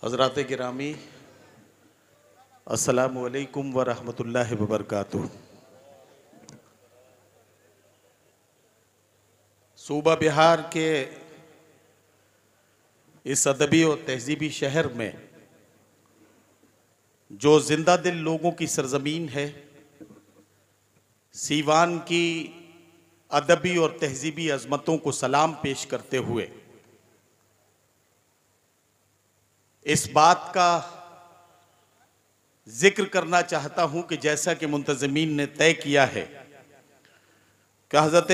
हज़रात गिरामी अस्सलामु अलैकुम व रहमतुल्लाहि व बरकातुहू। सूबा बिहार के इस अदबी और तहजीबी शहर में जो जिंदा दिल लोगों की सरजमीन है, सीवान की अदबी और तहजीबी अजमतों को सलाम पेश करते हुए इस बात का जिक्र करना चाहता हूं कि जैसा कि मुंतज़मीन ने तय किया है कि हज़रत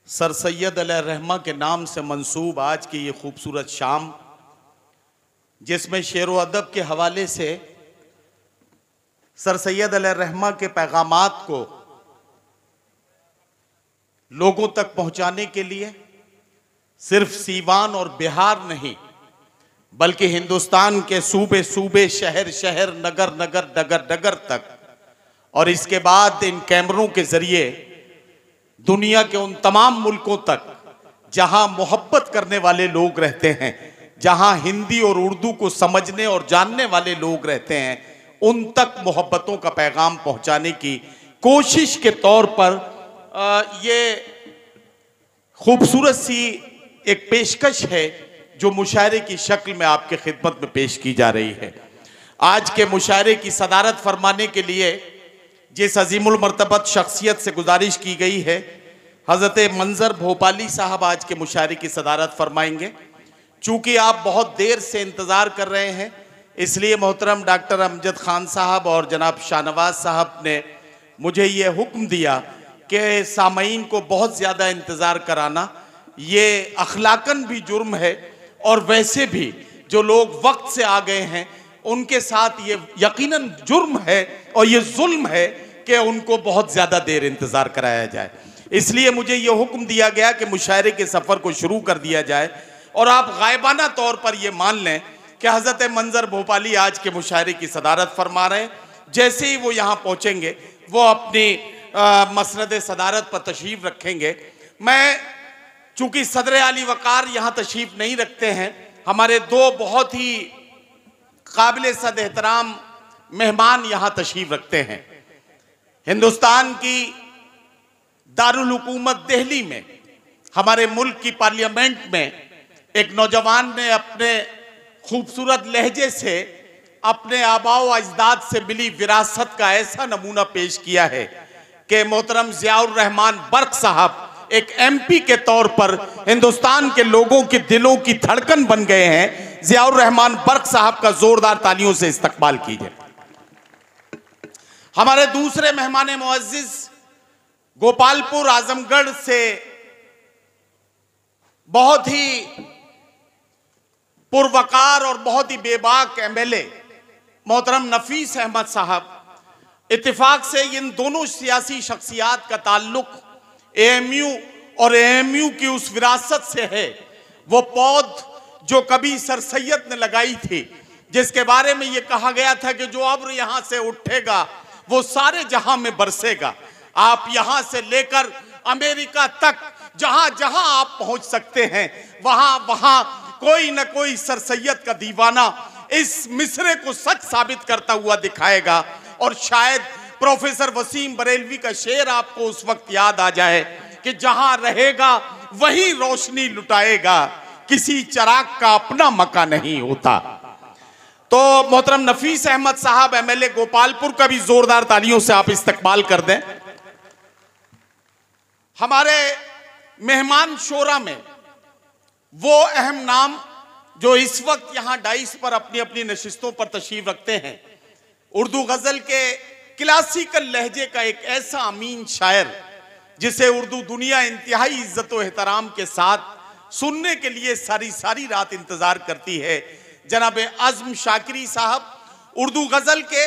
सर सैयद अलैहिर्रहमा के नाम से मंसूब आज की ये खूबसूरत शाम, जिसमें शेर व अदब के हवाले से सर सैयद अलैहिर्रहमा के पैगामात को लोगों तक पहुंचाने के लिए सिर्फ सीवान और बिहार नहीं बल्कि हिंदुस्तान के सूबे सूबे, शहर शहर, नगर नगर, डगर डगर तक, और इसके बाद इन कैमरों के जरिए दुनिया के उन तमाम मुल्कों तक जहां मोहब्बत करने वाले लोग रहते हैं, जहां हिंदी और उर्दू को समझने और जानने वाले लोग रहते हैं, उन तक मोहब्बतों का पैगाम पहुंचाने की कोशिश के तौर पर ये खूबसूरत सी एक पेशकश है जो मुशायरे की शक्ल में आपके खिदमत में पेश की जा रही है। आज के मुशायरे की सदारत फरमाने के लिए जिस अजीमुल मर्तबत शख्सियत से गुजारिश की गई है, हज़रत मंजर भोपाली साहब आज के मुशायरे की सदारत फरमाएंगे। चूँकि आप बहुत देर से इंतज़ार कर रहे हैं, इसलिए मोहतरम डॉक्टर अमजद खान साहब और जनाब शाहनवाज साहब ने मुझे ये हुक्म दिया कि सामईन को बहुत ज़्यादा इंतज़ार कराना ये अखलाकन भी जुर्म है और वैसे भी जो लोग वक्त से आ गए हैं उनके साथ ये यकीनन जुर्म है और ये जुल्म है कि उनको बहुत ज़्यादा देर इंतज़ार कराया जाए। इसलिए मुझे ये हुक्म दिया गया कि मुशायरे के सफ़र को शुरू कर दिया जाए और आप गायबाना तौर पर ये मान लें कि हज़रत मंजर भोपाली आज के मुशायरे की सदारत फरमा रहे हैं। जैसे ही वो यहाँ पहुँचेंगे वो अपनी मसनद सदारत पर तशरीफ़ रखेंगे। मैं चूँकि सदर आली वक़ार यहाँ तशरीफ़ नहीं रखते हैं, हमारे दो बहुत ही काबिल सद एहतराम मेहमान यहाँ तशरीफ़ रखते हैं। हिंदुस्तान की दारुल हुकूमत दिल्ली में, हमारे मुल्क की पार्लियामेंट में एक नौजवान ने अपने खूबसूरत लहजे से अपने आबाओ अजदाद से मिली विरासत का ऐसा नमूना पेश किया है कि मोहतरम ज़ियाउर रहमान बर्क साहब एक एमपी के तौर पर हिंदुस्तान के लोगों के दिलों की धड़कन बन गए हैं। ज़ियाउर रहमान बर्क साहब का जोरदार तालियों से इस्तकबाल कीजिए। हमारे दूसरे मेहमान मुअज़्ज़िज़ गोपालपुर आजमगढ़ से बहुत ही पुरवकार और बहुत ही बेबाक एमएलए मोहतरम नफीस अहमद साहब, इत्तेफाक से इन दोनों सियासी शख्सियात का ताल्लुक एएमयू और एएमयू की उस विरासत से है, वो पौध जो कभी सर सैयद ने लगाई थी, जिसके बारे में ये कहा गया था कि जो अब्र यहां से उठेगा वो सारे जहां में बरसेगा। आप यहां से लेकर अमेरिका तक जहां जहां आप पहुंच सकते हैं, वहां वहां कोई ना कोई सर सैयद का दीवाना इस मिसरे को सच साबित करता हुआ दिखाएगा। और शायद प्रोफेसर वसीम बरेलवी का शेर आपको उस वक्त याद आ जाए कि जहां रहेगा वही रोशनी लुटाएगा, किसी चराग का अपना मका नहीं होता। तो मोहतरम नफीस अहमद साहब एमएलए गोपालपुर का भी जोरदार तालियों से आप इस्तकबाल कर दें। हमारे मेहमान शोरा में वो अहम नाम जो इस वक्त यहां डाइस पर अपनी अपनी नशिस्तों पर तशरीफ रखते हैं, उर्दू गजल के क्लासिकल लहजे का एक ऐसा अमीन शायर जिसे उर्दू दुनिया इंतहाई इज्जत व एहतराम के साथ सुनने के लिए सारी सारी रात इंतजार करती है, जनाब आज़म शाकिरी साहब, उर्दू गजल के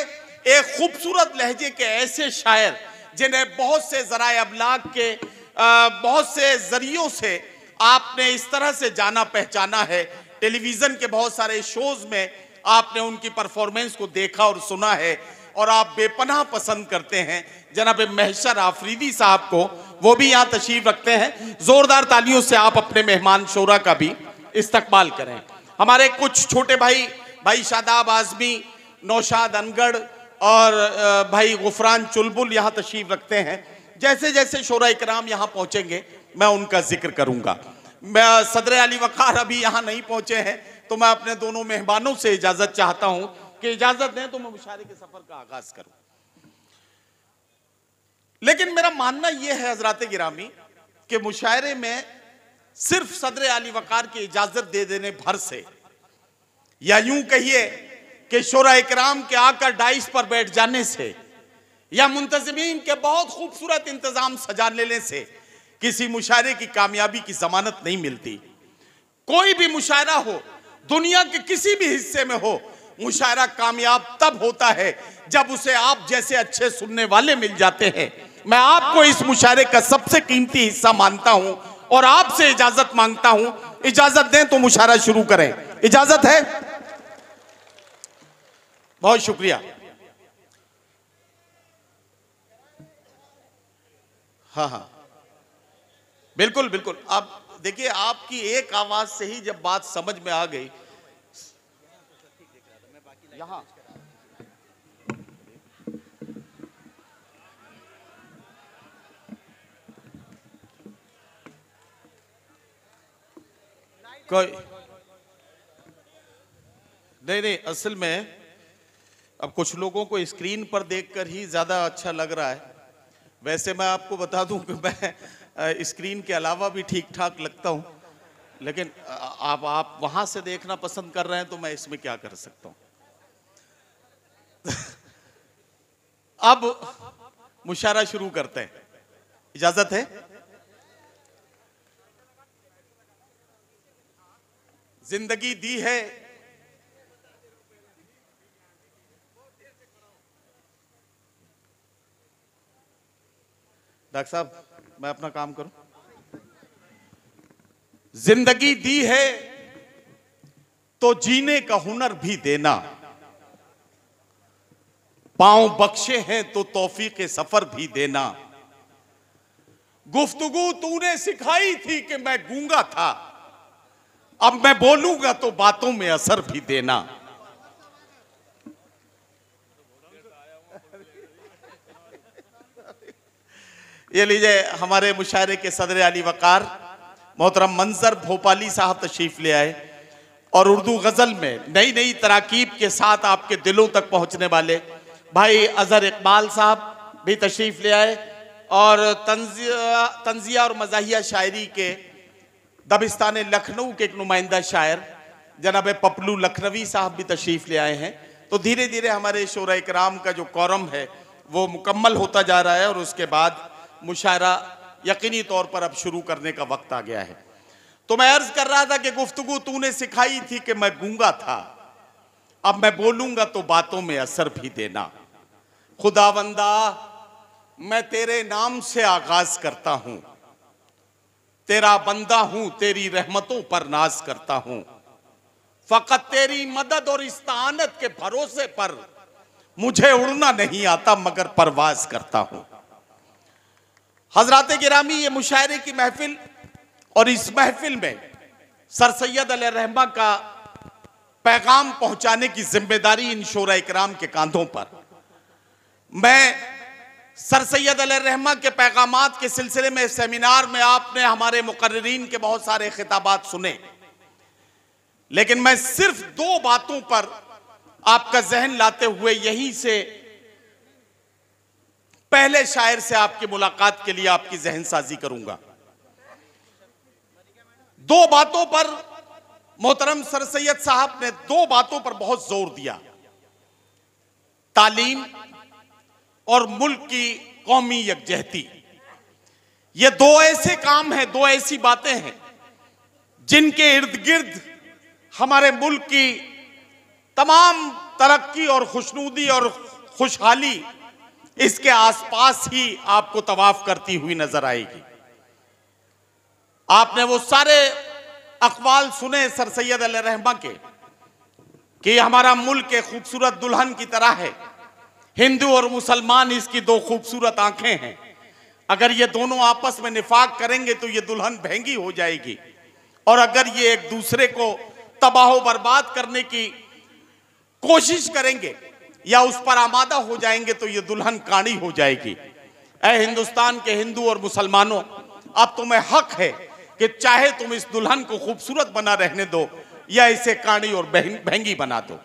एक खूबसूरत लहजे के ऐसे शायर जिन्हें बहुत से ज़राए अबलाग के बहुत से जरियों से आपने इस तरह से जाना पहचाना है। टेलीविज़न के बहुत सारे शोज़ में आपने उनकी परफॉर्मेंस को देखा और सुना है और आप बेपनाह पसंद करते हैं। जनाब महशर आफरीदी साहब को, वो भी यहाँ तशरीफ रखते हैं। जोरदार तालियों से आप अपने मेहमान शोरा का भी इस्तकबाल करें। हमारे कुछ छोटे भाई शादाब आजमी, नौशाद अनगढ़ और भाई गुफरान चुलबुल यहाँ तशरीफ रखते हैं। जैसे जैसे शोरा इकराम यहाँ पहुँचेंगे मैं उनका जिक्र करूँगा। मैं सदर अली वक़ार अभी यहाँ नहीं पहुँचे हैं, तो मैं अपने दोनों मेहमानों से इजाज़त चाहता हूँ कि इजाज़त दें तो मैं मुशायरे के सफ़र का आगाज़ करूँ। लेकिन मेरा मानना यह है हज़रात गिरामी कि मुशायरे में सिर्फ सदर अली वक़ार की इजाज़त दे देने भर से, या यूं कहिए कि शोरा इकराम के आकर डाइस पर बैठ जाने से, या मुंतज़मीन के बहुत खूबसूरत इंतज़ाम सजा लेने से किसी मुशायरे की कामयाबी की जमानत नहीं मिलती। कोई भी मुशायरा हो, दुनिया के किसी भी हिस्से में हो, मुशायरा कामयाब तब होता है जब उसे आप जैसे अच्छे सुनने वाले मिल जाते हैं। मैं आपको इस मुशायरे का सबसे कीमती हिस्सा मानता हूं और आपसे इजाजत मांगता हूं। इजाजत दें तो मुशायरा शुरू करें। इजाजत है? बहुत शुक्रिया। हाँ, बिल्कुल बिल्कुल। आप देखिए, आपकी एक आवाज से ही जब बात समझ में आ गई। यहां कोई नहीं, असल में अब कुछ लोगों को स्क्रीन पर देखकर ही ज्यादा अच्छा लग रहा है। वैसे मैं आपको बता दूं कि मैं स्क्रीन के अलावा भी ठीक ठाक लगता हूं, लेकिन आप वहां से देखना पसंद कर रहे हैं तो मैं इसमें क्या कर सकता हूं। अब मुशायरा शुरू करते हैं। इजाजत है? जिंदगी दी है डॉक्टर साहब, मैं अपना काम करूं। जिंदगी दी है तो जीने का हुनर भी देना, पांव बख्शे हैं तो तौफीक सफर भी देना। गुफ्तगू तूने सिखाई थी कि मैं गूंगा था, अब मैं बोलूंगा तो बातों में असर भी देना। ये लीजिए, हमारे मुशायरे के सदर अली वक़ार मोहतरम मंजर भोपाली साहब तशरीफ ले आए और उर्दू गजल में नई नई तराकीब के साथ आपके दिलों तक पहुंचने वाले भाई अजहर इकबाल साहब भी तशरीफ ले आए और तंजिया और मज़ाहिया शायरी के दबिस्तान लखनऊ के एक नुमाइंदा शायर जनाब पपलू लखनवी साहब भी तशरीफ ले आए हैं। तो धीरे धीरे हमारे शोरा इकराम का जो कौरम है वो मुकम्मल होता जा रहा है और उसके बाद मुशायरा यकीनी तौर पर अब शुरू करने का वक्त आ गया है। तो मैं अर्ज कर रहा था कि गुफ्तगू तूने सिखाई थी कि मैं गूंगा था, अब मैं बोलूंगा तो बातों में असर भी देना। खुदावंदा मैं तेरे नाम से आगाज करता हूं, तेरा बंदा हूं, तेरी रहमतों पर नाज करता हूं। फकत तेरी मदद और इस्तानत के भरोसे पर मुझे उड़ना नहीं आता मगर परवाज करता हूं। हजरात गिरामी, ये मुशायरे की महफिल और इस महफिल में सर सैयद अलैहि रहमा का पैगाम पहुंचाने की जिम्मेदारी इन शोरा इकराम के कांधों पर। मैं सर सैयद अलैहि रहमा के पैगामात के सिलसिले में सेमिनार में आपने हमारे मुकर्रिरीन के बहुत सारे खिताबात सुने, लेकिन मैं सिर्फ दो बातों पर आपका जहन लाते हुए यहीं से पहले शायर से आपकी मुलाकात के लिए आपकी जहन साजी करूंगा। दो बातों पर मोहतरम सर सैयद साहब ने दो बातों पर बहुत जोर दिया, तालीम और मुल्क की कौमी यकजहती। ये दो ऐसे काम हैं, दो ऐसी बातें हैं जिनके इर्द गिर्द हमारे मुल्क की तमाम तरक्की और खुशनूदी और खुशहाली इसके आसपास ही आपको तवाफ करती हुई नजर आएगी। आपने वो सारे अक़वाल सुने सर सैयद अलैहि रहमा के कि हमारा मुल्क एक खूबसूरत दुल्हन की तरह है, हिंदू और मुसलमान इसकी दो खूबसूरत आंखें हैं, अगर ये दोनों आपस में निफाक करेंगे तो ये दुल्हन महंगी हो जाएगी, और अगर ये एक दूसरे को तबाह बर्बाद करने की कोशिश करेंगे या उस पर आमादा हो जाएंगे तो ये दुल्हन काणी हो जाएगी। ऐ हिंदुस्तान के हिंदू और मुसलमानों, अब तुम्हें हक है कि चाहे तुम इस दुल्हन को खूबसूरत बना रहने दो या इसे काणी और महंगी बना दो।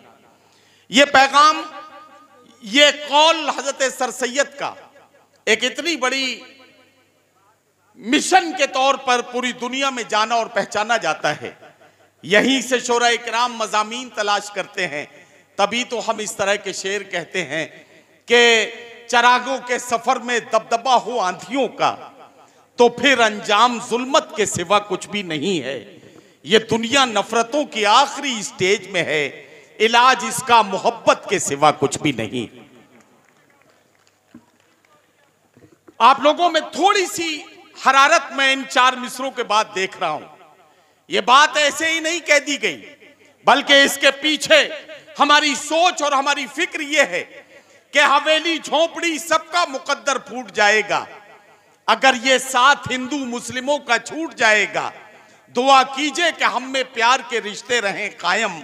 ये पैगाम, ये कौल हजरत सर सैयद का एक इतनी बड़ी मिशन के तौर पर पूरी दुनिया में जाना और पहचाना जाता है। यहीं से शोरा इकराम मज़ामीन तलाश करते हैं, तभी तो हम इस तरह के शेर कहते हैं कि चरागों के सफर में दबदबा हो आंधियों का, तो फिर अंजाम जुल्मत के सिवा कुछ भी नहीं है। ये दुनिया नफरतों की आखिरी स्टेज में है, इलाज इसका मोहब्बत के सिवा कुछ भी नहीं। आप लोगों में थोड़ी सी हरारत मैं इन 4 मिसरों के बाद देख रहा हूं। यह बात ऐसे ही नहीं कह दी गई, बल्कि इसके पीछे हमारी सोच और हमारी फिक्र यह है कि हवेली झोपड़ी सबका मुकद्दर फूट जाएगा अगर ये साथ हिंदू मुस्लिमों का छूट जाएगा। दुआ कीजिए कि हम में प्यार के रिश्ते रहें कायम,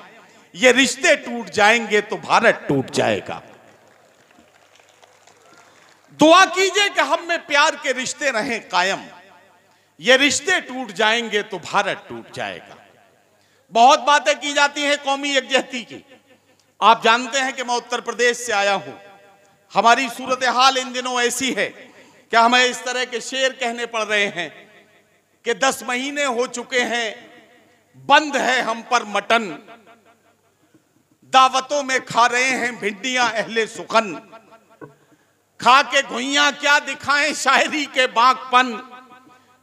ये रिश्ते टूट जाएंगे तो भारत टूट जाएगा। दुआ कीजिए कि हम में प्यार के रिश्ते रहें कायम, ये रिश्ते टूट जाएंगे तो भारत टूट जाएगा। बहुत बातें की जाती हैं कौमी यकजहती की। आप जानते हैं कि मैं उत्तर प्रदेश से आया हूं। हमारी सूरत हाल इन दिनों ऐसी है कि हमें इस तरह के शेर कहने पड़ रहे हैं कि 10 महीने हो चुके हैं, बंद है हम पर मटन, दावतों में खा रहे हैं भिंडियां अहले सुखन, खा के घुइयां क्या दिखाएं शायरी के बागपन,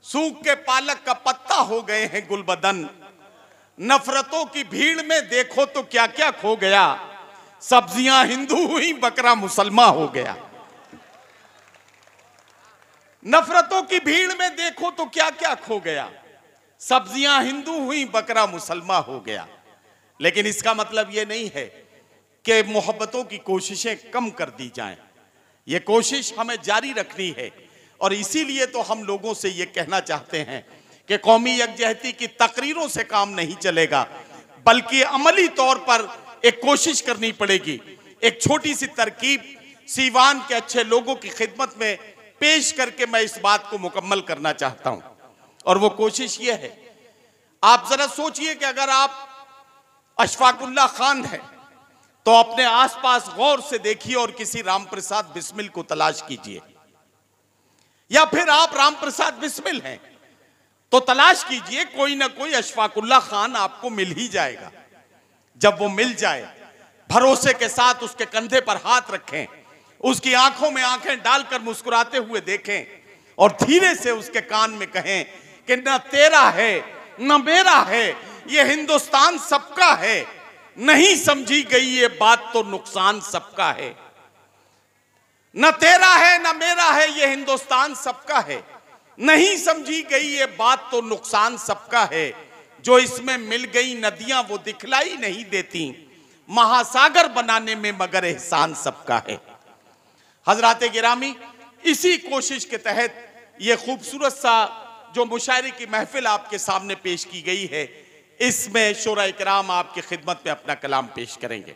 सूख के पालक का पत्ता हो गए हैं गुलबदन, नफरतों की भीड़ में देखो तो क्या क्या खो गया, सब्जियां हिंदू हुई बकरा मुसलमान हो गया। नफरतों की भीड़ में देखो तो क्या क्या खो गया, सब्जियां हिंदू हुई बकरा मुसलमान हो गया। लेकिन इसका मतलब यह नहीं है कि मोहब्बतों की कोशिशें कम कर दी जाएं। यह कोशिश हमें जारी रखनी है और इसीलिए तो हम लोगों से यह कहना चाहते हैं कि कौमी यकजहती की तकरीरों से काम नहीं चलेगा, बल्कि अमली तौर पर एक कोशिश करनी पड़ेगी। एक छोटी सी तरकीब सीवान के अच्छे लोगों की खिदमत में पेश करके मैं इस बात को मुकम्मल करना चाहता हूं, और वो कोशिश ये है, आप जरा सोचिए कि अगर आप अशफाकुल्लाह खान हैं तो अपने आसपास गौर से देखिए और किसी रामप्रसाद बिस्मिल को तलाश कीजिए, या फिर आप रामप्रसाद बिस्मिल हैं तो तलाश कीजिए, कोई ना कोई अशफाकुल्लाह खान आपको मिल ही जाएगा। जब वो मिल जाए, भरोसे के साथ उसके कंधे पर हाथ रखें, उसकी आंखों में आंखें डालकर मुस्कुराते हुए देखें और धीरे से उसके कान में कहें कि न तेरा है न मेरा है, ये हिंदुस्तान सबका है, नहीं समझी गई ये बात तो नुकसान सबका है। न तेरा है न मेरा है, ये हिंदुस्तान सबका है, नहीं समझी गई ये बात तो नुकसान सबका है। जो इसमें मिल गई नदियां वो दिखलाई नहीं देती, महासागर बनाने में मगर एहसान सबका है। हजरात गिरामी, इसी कोशिश के तहत ये खूबसूरत सा जो मुशायरे की महफिल आपके सामने पेश की गई है, इसमें शोरा इकराम आपकी खिदमत में अपना कलाम पेश करेंगे।